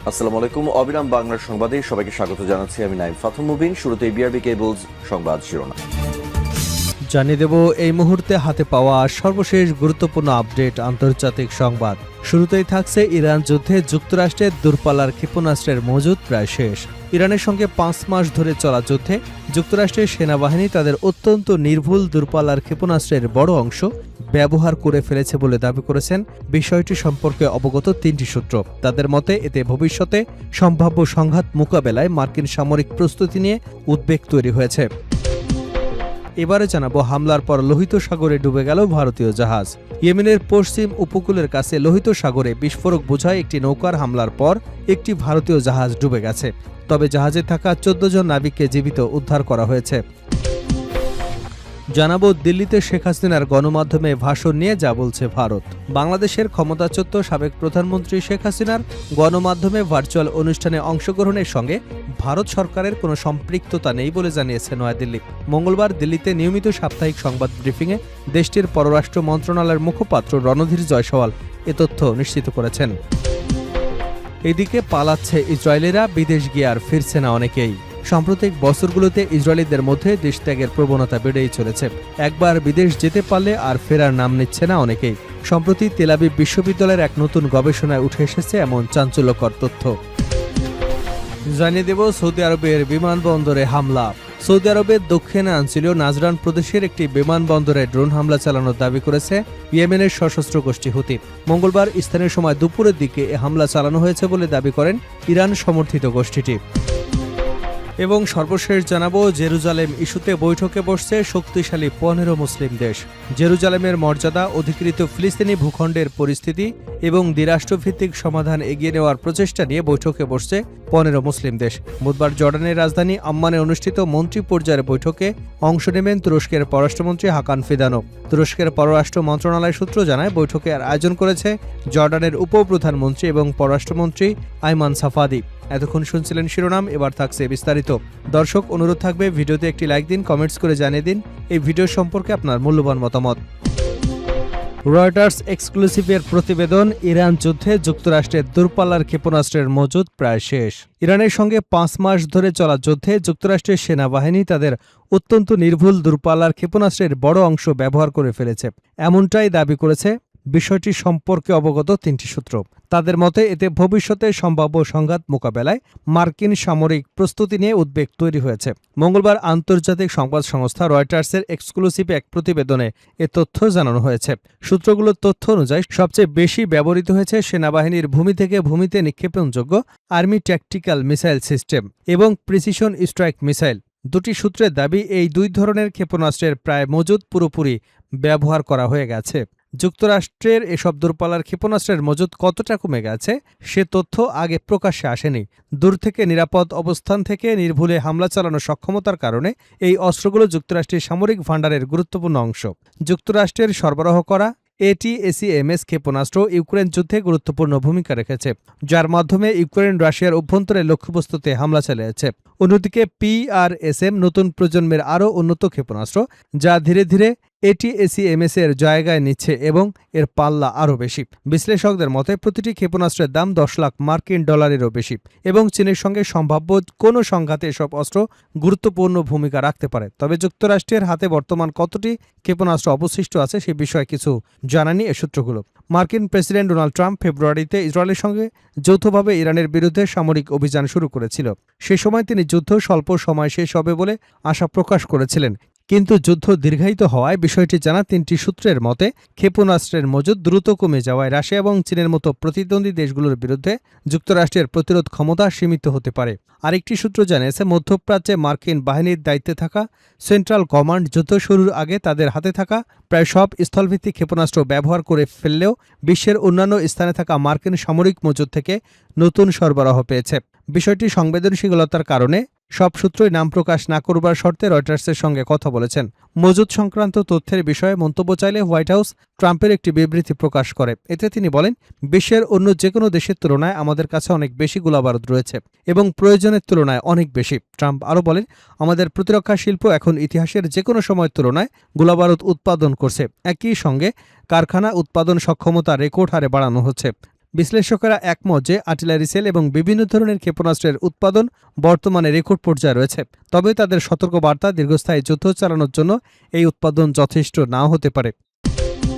আসসালামু আলাইকুম। অবিরাম বাংলার সংবাদে সবাইকে স্বাগত জানাচ্ছি। আমি নাইম ফাথুম মুবিন। শুরুতে বিআরবি কেবলস সংবাদ শিরোনাম জানিয়ে দেব এই মুহূর্তে হাতে পাওয়া সর্বশেষ গুরুত্বপূর্ণ আপডেট আন্তর্জাতিক সংবাদ। শুরুতেই থাকছে ইরান যুদ্ধে যুক্তরাষ্ট্রের দূরপাল্লার ক্ষেপণাস্ত্রের মজুদ প্রায় শেষ। ইরানের সঙ্গে 5 মাস ধরে চলা যুদ্ধে যুক্তরাষ্ট্রের সেনাবাহিনী তাদের অত্যন্ত নির্ভুল দূরপাল্লার ক্ষেপণাস্ত্রের বড় অংশ ব্যবহার করে ফেলেছে বলে দাবি করেছেন বিষয়টি সম্পর্কে অবগত 3টি সূত্র। তাদের মতে এতে ভবিষ্যতে সম্ভাব্য সংঘাত মোকাবেলায় মার্কিন সামরিক প্রস্তুতি নিয়ে উদ্বেগ তৈরি হয়েছে। এবারে জানাবো হামলার পর লোহিত সাগরে ডুবে গেল ভারতীয় জাহাজ। ইয়েমেনের পশ্চিম উপকূলের কাছে লোহিত সাগরে বিস্ফোরক বোঝায় একটি নৌকার হামলার পর একটি ভারতীয় জাহাজ ডুবে গেছে। তবে জাহাজে থাকা 14 জন নাবিককে জীবিত উদ্ধার করা হয়েছে। জানাবো দিল্লিতে শেখ হাসিনার গণমাধ্যমে ভাষণ নিয়ে যা বলছে ভারত। বাংলাদেশের ক্ষমতাচ্যুত সাবেক প্রধানমন্ত্রী শেখ হাসিনার গণমাধ্যমে ভার্চুয়াল অনুষ্ঠানে অংশগ্রহণের সঙ্গে ভারত সরকারের কোনো সম্পৃক্ততা নেই বলে জানিয়েছে নয়াদিল্লি। মঙ্গলবার দিল্লিতে নিয়মিত সাপ্তাহিক সংবাদ ব্রিফিংয়ে দেশটির পররাষ্ট্র মন্ত্রণালয়ের মুখপাত্র রণধীর জয়সওয়াল এ তথ্য নিশ্চিত করেছেন। এদিকে পালাচ্ছে ইসরায়েলিরা, বিদেশ গিয়ে আর ফিরছে না অনেকেই। সাম্প্রতিক বছরগুলোতে ইসরায়েলিদের মধ্যে দেশত্যাগের প্রবণতা বেড়েই চলেছে। একবার বিদেশ যেতে পারলে আর ফেরার নাম নিচ্ছে না অনেকেই। সম্প্রতি তেল আবিব বিশ্ববিদ্যালয়ের এক নতুন গবেষণায় উঠে এসেছে এমন চাঞ্চল্যকর তথ্য। জানিয়ে দেব সৌদি আরবের বিমানবন্দরে হামলা। সৌদি আরবের দক্ষিণাঞ্চলীয় নাজরান প্রদেশের একটি বিমানবন্দরে ড্রোন হামলা চালানোর দাবি করেছে ইয়েমেনের সশস্ত্র গোষ্ঠী হুতি। মঙ্গলবার স্থানীয় সময় দুপুরের দিকে এ হামলা চালানো হয়েছে বলে দাবি করেন ইরান সমর্থিত গোষ্ঠীটি। এবং সর্বশেষ জানাবো জেরুজালেম ইস্যুতে বৈঠকে বসছে শক্তিশালী 15 মুসলিম দেশ। জেরুজালেমের মর্যাদা, অধিকৃত ফিলিস্তিনি ভূখণ্ডের পরিস্থিতি এবং দ্বিরাষ্ট্রভিত্তিক সমাধান এগিয়ে নেওয়ার প্রচেষ্টা নিয়ে বৈঠকে বসছে 15 মুসলিম দেশ। বুধবার জর্ডানের রাজধানী আম্মানে অনুষ্ঠিত মন্ত্রী পর্যায়ের বৈঠকে অংশ নেবেন তুরস্কের পররাষ্ট্রমন্ত্রী হাকান ফিদানো। তুরস্কের পররাষ্ট্র মন্ত্রণালয় সূত্র জানায় বৈঠকের আয়োজন করেছে জর্ডানের উপপ্রধানমন্ত্রী এবং পররাষ্ট্রমন্ত্রী আইমান সাফাদি। এতক্ষণ শুনছিলেন শিরোনাম, এবার থাকছে বিস্তারিত। দর্শক, অনুরোধ থাকবে ভিডিওতে একটি লাইক দিন, কমেন্টস করে জানিয়ে দিন এই ভিডিও সম্পর্কে আপনার মূল্যবান মতামত। রয়টার্স এক্সক্লুসিভের প্রতিবেদন, ইরান যুদ্ধে যুক্তরাষ্ট্রের দূরপাল্লার ক্ষেপণাস্ত্রের মজুদ প্রায় শেষ। ইরানের সঙ্গে 5 মাস ধরে চলা যুদ্ধে যুক্তরাষ্ট্রের সেনাবাহিনী তাদের অত্যন্ত নির্ভুল দূরপাল্লার ক্ষেপণাস্ত্রের বড় অংশ ব্যবহার করে ফেলেছে, এমনটাই দাবি করেছে বিষয়টি সম্পর্কে অবগত 3টি সূত্র। তাদের মতে এতে ভবিষ্যতে সম্ভাব্য সংঘাত মোকাবেলায় মার্কিন সামরিক প্রস্তুতি নিয়ে উদ্বেগ তৈরি হয়েছে। মঙ্গলবার আন্তর্জাতিক সংবাদ সংস্থা রয়টার্সের এক্সক্লুসিভ এক প্রতিবেদনে এ তথ্য জানানো হয়েছে। সূত্রগুলোর তথ্য অনুযায়ী সবচেয়ে বেশি ব্যবহৃত হয়েছে সেনাবাহিনীর ভূমি থেকে ভূমিতে নিক্ষেপণযোগ্য আর্মি ট্যাকটিক্যাল মিসাইল সিস্টেম এবং প্রিসিশন স্ট্রাইক মিসাইল। দুটি সূত্রের দাবি এই দুই ধরনের ক্ষেপণাস্ত্রের প্রায় মজুদ পুরোপুরি ব্যবহার করা হয়ে গেছে। যুক্তরাষ্ট্রের এসব দূরপাল্লার ক্ষেপণাস্ত্রের মজুদ কতটা কমে গেছে সে তথ্য আগে প্রকাশ্যে আসেনি। দূর থেকে নিরাপদ অবস্থান থেকে নির্ভুলে হামলা চালানোর সক্ষমতার কারণে এই অস্ত্রগুলো যুক্তরাষ্ট্রের সামরিক ভাণ্ডারের গুরুত্বপূর্ণ অংশ। যুক্তরাষ্ট্রের সরবরাহ করা ATACMS ক্ষেপণাস্ত্র ইউক্রেন যুদ্ধে গুরুত্বপূর্ণ ভূমিকা রেখেছে, যার মাধ্যমে ইউক্রেন রাশিয়ার অভ্যন্তরে লক্ষ্যবস্তুতে হামলা চালিয়েছে। অন্যদিকে PRSM নতুন প্রজন্মের আরও উন্নত ক্ষেপণাস্ত্র, যা ধীরে ধীরে ATACMS এর জায়গায় নিচ্ছে এবং এর পাল্লা আরও বেশি। বিশ্লেষকদের মতে প্রতিটি ক্ষেপণাস্ত্রের দাম 10 লাখ মার্কিন ডলারেরও বেশি এবং চীনের সঙ্গে সম্ভাব্য কোনো সংঘাতে এসব অস্ত্র গুরুত্বপূর্ণ ভূমিকা রাখতে পারে। তবে যুক্তরাষ্ট্রের হাতে বর্তমান কতটি ক্ষেপণাস্ত্র অবশিষ্ট আছে সে বিষয়ে কিছু জানানি এ সূত্রগুলো। মার্কিন প্রেসিডেন্ট ডোনাল্ড ট্রাম্প ফেব্রুয়ারিতে ইসরায়েলের সঙ্গে যৌথভাবে ইরানের বিরুদ্ধে সামরিক অভিযান শুরু করেছিল। সে সময় তিনি যুদ্ধ স্বল্প সময় শেষ হবে বলে আশা প্রকাশ করেছিলেন, কিন্তু যুদ্ধ দীর্ঘায়িত হওয়ায় বিষয়টি জানা 3টি সূত্রের মতে ক্ষেপণাস্ত্রের মজুদ দ্রুত কমে যাওয়ায় রাশিয়া এবং চীনের মতো প্রতিদ্বন্দ্বী দেশগুলোর বিরুদ্ধে যুক্তরাষ্ট্রের প্রতিরোধ ক্ষমতা সীমিত হতে পারে। আরেকটি সূত্র জানিয়েছে মধ্যপ্রাচ্যে মার্কিন বাহিনীর দায়িত্বে থাকা সেন্ট্রাল কমান্ড যুদ্ধ শুরুর আগে তাদের হাতে থাকা প্রায় সব স্থলভিত্তিক ক্ষেপণাস্ত্র ব্যবহার করে ফেললেও বিশ্বের অন্যান্য স্থানে থাকা মার্কিন সামরিক মজুদ থেকে নতুন সরবরাহ পেয়েছে। বিষয়টি সংবেদনশীলতার কারণে সব সূত্রই নাম প্রকাশ না করবার শর্তে রয়টার্সের সঙ্গে কথা বলেছেন। মজুদ সংক্রান্ত তথ্যের বিষয়ে মন্তব্য চাইলে হোয়াইট হাউস ট্রাম্পের একটি বিবৃতি প্রকাশ করে। এতে তিনি বলেন, বিশ্বের অন্য যে কোনো দেশের তুলনায় আমাদের কাছে অনেক বেশি গোলাবারুদ রয়েছে এবং প্রয়োজনের তুলনায় অনেক বেশি। ট্রাম্প আরও বলেন, আমাদের প্রতিরক্ষা শিল্প এখন ইতিহাসের যে কোনো সময়ের তুলনায় গোলাবারুদ উৎপাদন করছে। একই সঙ্গে কারখানা উৎপাদন সক্ষমতা রেকর্ড হারে বাড়ানো হচ্ছে। বিশ্লেষকেরা একমত যে আর্টিলারি সেল এবং বিভিন্ন ধরনের ক্ষেপণাস্ত্রের উৎপাদন বর্তমানে রেকর্ড পর্যায়ে রয়েছে, তবে তাদের সতর্কবার্তা দীর্ঘস্থায়ী যুদ্ধ চালানোর জন্য এই উৎপাদন যথেষ্ট নাও হতে পারে।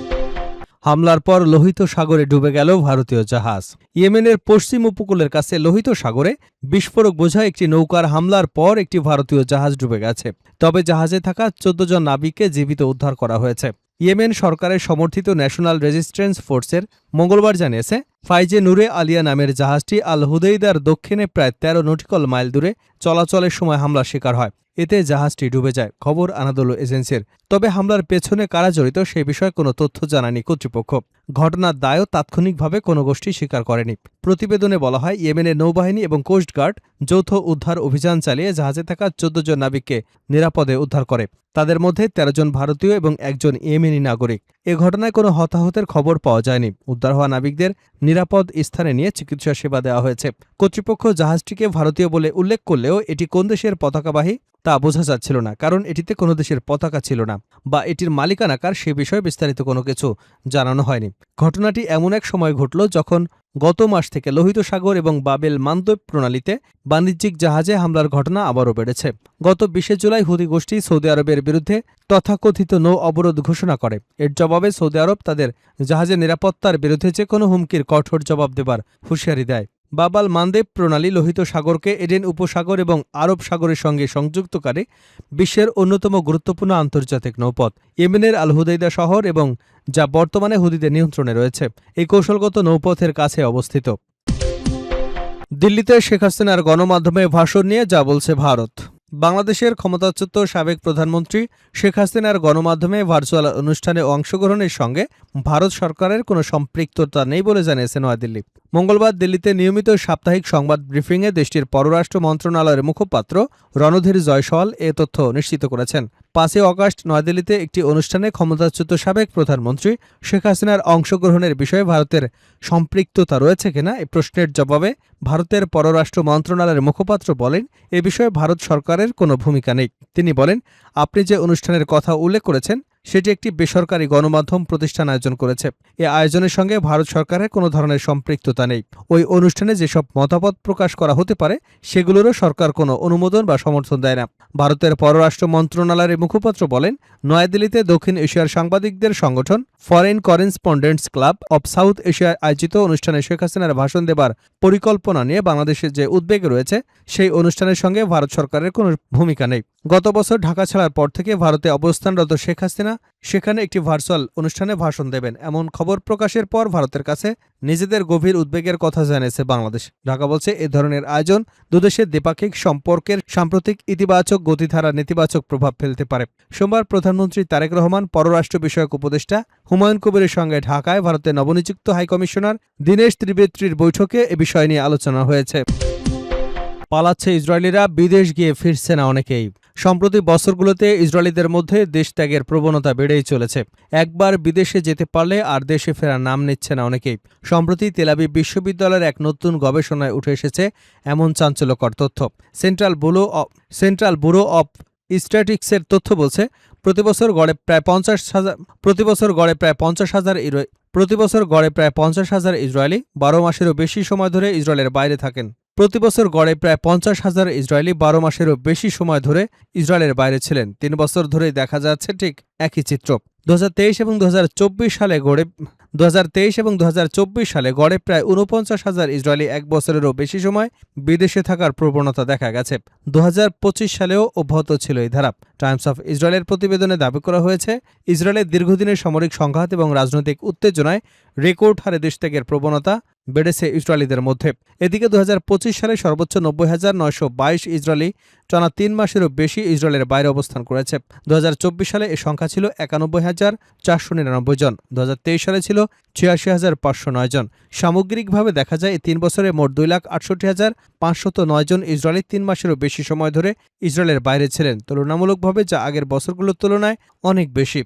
হামলার পর লোহিত সাগরে ডুবে গেল ভারতীয় জাহাজ। ইয়েমেনের পশ্চিম উপকূলের কাছে লোহিত সাগরে বিস্ফোরক বোঝা একটি নৌকার হামলার পর একটি ভারতীয় জাহাজ ডুবে গেছে, তবে জাহাজে থাকা ১৪ জন নাবিককে জীবিত উদ্ধার করা হয়েছে। ইয়েমেন সরকারের সমর্থিত ন্যাশনাল রেজিস্ট্যান্স ফোর্সের মঙ্গলবার জানিয়েছে, ফাইজে নুরে আলিয়া নামের জাহাজটি আল হুদেইদার দক্ষিণে প্রায় ১৩ নটিক্যাল মাইল দূরে চলাচলের সময় হামলার শিকার হয়। এতে জাহাজটি ডুবে যায়, খবর আনাদোলু এজেন্সির। তবে হামলার পেছনে কারা জড়িত সে বিষয়ে কোনো তথ্য জানায়নি কর্তৃপক্ষ। ঘটনার দায়ও তাৎক্ষণিকভাবে কোনো গোষ্ঠী স্বীকার করেনি। প্রতিবেদনে বলা হয়, ইয়েমেনের নৌবাহিনী এবং কোস্টগার্ড যৌথ উদ্ধার অভিযান চালিয়ে জাহাজে থাকা ১৪ জন নাবিককে নিরাপদে উদ্ধার করে। তাদের মধ্যে ১৩ জন ভারতীয় এবং একজন ইয়েমেনি নাগরিক। এ ঘটনায় কোনো হতাহতের খবর পাওয়া যায়নি। উদ্ধার হওয়া নাবিকদের নিরাপদ স্থানে নিয়ে চিকিৎসা সেবা দেওয়া হয়েছে। কর্তৃপক্ষ জাহাজটিকে ভারতীয় বলে উল্লেখ করলেও এটি কোন দেশের পতাকাবাহী তা বোঝা যাচ্ছিল না, কারণ এটিতে কোনো দেশের পতাকা ছিল না বা এটির মালিকানা কার সে বিষয়ে বিস্তারিত কোনো কিছু জানানো হয়নি। ঘটনাটি এমন এক সময় ঘটল যখন গত মাস থেকে লোহিত সাগর এবং বাবেল মান্দব প্রণালীতে বাণিজ্যিক জাহাজে হামলার ঘটনা আবারও বেড়েছে। গত ২০ জুলাই হুতি গোষ্ঠী সৌদি আরবের বিরুদ্ধে তথাকথিত নৌ অবরোধ ঘোষণা করে। এর জবাবে সৌদি আরব তাদের জাহাজের নিরাপত্তার বিরুদ্ধে যে কোনো হুমকির কঠোর জবাব দেবার হুঁশিয়ারি দেয়। বাবাল মান্দেব প্রণালী লোহিত সাগরকে এডেন উপসাগর এবং আরব সাগরের সঙ্গে সংযুক্তকারী বিশ্বের অন্যতম গুরুত্বপূর্ণ আন্তর্জাতিক নৌপথ। ইয়েমেনের আল হুদেইদা শহর এবং যা বর্তমানে হুদিদের নিয়ন্ত্রণে রয়েছে এই কৌশলগত নৌপথের কাছে অবস্থিত। দিল্লিতে শেখ হাসিনার গণমাধ্যমে ভাষণ নিয়ে যা বলছে ভারত। বাংলাদেশের ক্ষমতাচ্যুত সাবেক প্রধানমন্ত্রী শেখ হাসিনার গণমাধ্যমে ভার্চুয়াল অনুষ্ঠানে অংশগ্রহণের সঙ্গে ভারত সরকারের কোনো সম্পৃক্ততা নেই বলে জানিয়েছে নয়াদিল্লি। মঙ্গলবার দিল্লিতে নিয়মিত সাপ্তাহিক সংবাদ ব্রিফিংয়ে দেশটির পররাষ্ট্র মন্ত্রণালয়ের মুখপাত্র রণধীর জয়সওয়াল এ তথ্য নিশ্চিত করেছেন। ৫ই অগাস্ট নয়াদিল্লিতে একটি অনুষ্ঠানে ক্ষমতাচ্যুত সাবেক প্রধানমন্ত্রী শেখ হাসিনার অংশগ্রহণের বিষয়ে ভারতের সম্পৃক্ততা রয়েছে কিনা এ প্রশ্নের জবাবে ভারতের পররাষ্ট্র মন্ত্রণালয়ের মুখপাত্র বলেন, এ বিষয়ে ভারত সরকারের কোনো ভূমিকা নেই। তিনি বলেন, আপনি যে অনুষ্ঠানের কথা উল্লেখ করেছেন সেটি একটি বেসরকারি গণমাধ্যম প্রতিষ্ঠান আয়োজন করেছে। এ আয়োজনের সঙ্গে ভারত সরকারের কোনো ধরনের সম্পৃক্ততা নেই। ওই অনুষ্ঠানে যেসব মতামত প্রকাশ করা হতে পারে সেগুলোরও সরকার কোনো অনুমোদন বা সমর্থন দেয় না। ভারতের পররাষ্ট্র মন্ত্রণালয়ের মুখপাত্র বলেন, নয়াদিল্লিতে দক্ষিণ এশিয়ার সাংবাদিকদের সংগঠন foreign correspondents club of south এশিয়ায় আয়োজিত অনুষ্ঠানে শেখ হাসিনার ভাষণ দেবার পরিকল্পনা নিয়ে বাংলাদেশের যে উদ্বেগ রয়েছে সেই অনুষ্ঠানের সঙ্গে ভারত সরকারের কোনো ভূমিকা নেই। গত বছর ঢাকা ছাড়ার পর থেকে ভারতে অবস্থানরত শেখ হাসিনা সেখানে একটি ভার্চুয়াল অনুষ্ঠানে ভাষণ দেবেন এমন খবর প্রকাশের পর ভারতের কাছে নিজেদের গভীর উদ্বেগের কথা জানিয়েছে বাংলাদেশ। ঢাকা বলছে, এ ধরনের আয়োজন দুদেশের দ্বিপাক্ষিক সম্পর্কের সাম্প্রতিক ইতিবাচক গতিধারা নেতিবাচক প্রভাব ফেলতে পারে। সোমবার প্রধানমন্ত্রী তারেক রহমান, পররাষ্ট্র বিষয়ক উপদেষ্টা হুমায়ুন কবিরের সঙ্গে ঢাকায় ভারতের নবনিযুক্ত হাইকমিশনার দীনেশ ত্রিবেত্রীর বৈঠকে এ বিষয় নিয়ে আলোচনা হয়েছে। পালাচ্ছে ইসরায়েলিরা, বিদেশ গিয়ে ফিরছে না অনেকেই। সম্প্রতি বছরগুলোতে ইসরায়েলিদের মধ্যে দেশত্যাগের প্রবণতা বেড়েই চলেছে। একবার বিদেশে যেতে পারলে আর দেশে ফেরার নাম নিচ্ছে না অনেকেই। সম্প্রতি তেল আবিব বিশ্ববিদ্যালয়ের এক নতুন গবেষণায় উঠে এসেছে এমন চাঞ্চল্যকর তথ্য। সেন্ট্রাল ব্যুরো অব স্ট্যাটিস্টিক্সের তথ্য বলছে, প্রতি বছর গড়ে প্রায় ৫০,০০০ ইসরায়েলি ১২ মাসেরও বেশি সময় ধরে ইসরায়েলের বাইরে থাকেন। প্রতি বছর গড়ে প্রায় ৫০,০০০ ইসরায়েলি ১২ মাসেরও বেশি সময় ধরে ইসরায়েলের বাইরে ছিলেন। ৩ বছর ধরেই দেখা যাচ্ছে ঠিক একই চিত্র। ২০২৩ এবং ২০২৪ সালে গড়ে প্রায় ৪৯,০০০ ইসরায়েলি ১ বছরেরও বেশি সময় বিদেশে থাকার প্রবণতা দেখা গেছে। ২০২৫ সালেও অব্যাহত ছিল এই ধারা। টাইমস অফ ইসরায়েলের প্রতিবেদনে দাবি করা হয়েছে, ইসরায়েলের দীর্ঘদিনের সামরিক সংঘাত এবং রাজনৈতিক উত্তেজনায় রেকর্ড হারে দেশত্যাগের প্রবণতা বেড়েছে ইসরায়েলিদের মধ্যে। এদিকে ২০২৫ সালে সর্বোচ্চ ৯০,৯২২ ইসরায়েলি টানা ৩ মাসেরও বেশি ইসরায়েলের বাইরে অবস্থান করেছে। ২০২৪ সালে এ সংখ্যা ছিল ৯১,৪৯৯ জন। ২০২৩ সালে ছিল ৮৬,৫০৯ জন। সামগ্রিকভাবে দেখা যায় এই ৩ বছরে মোট ২,৬৮,৫০৯ জন ইসরায়েলি ৩ মাসেরও বেশি সময় ধরে ইসরায়েলের বাইরে ছিলেন। তুলনামূলকভাবে যা আগের বছরগুলোর তুলনায় অনেক বেশি।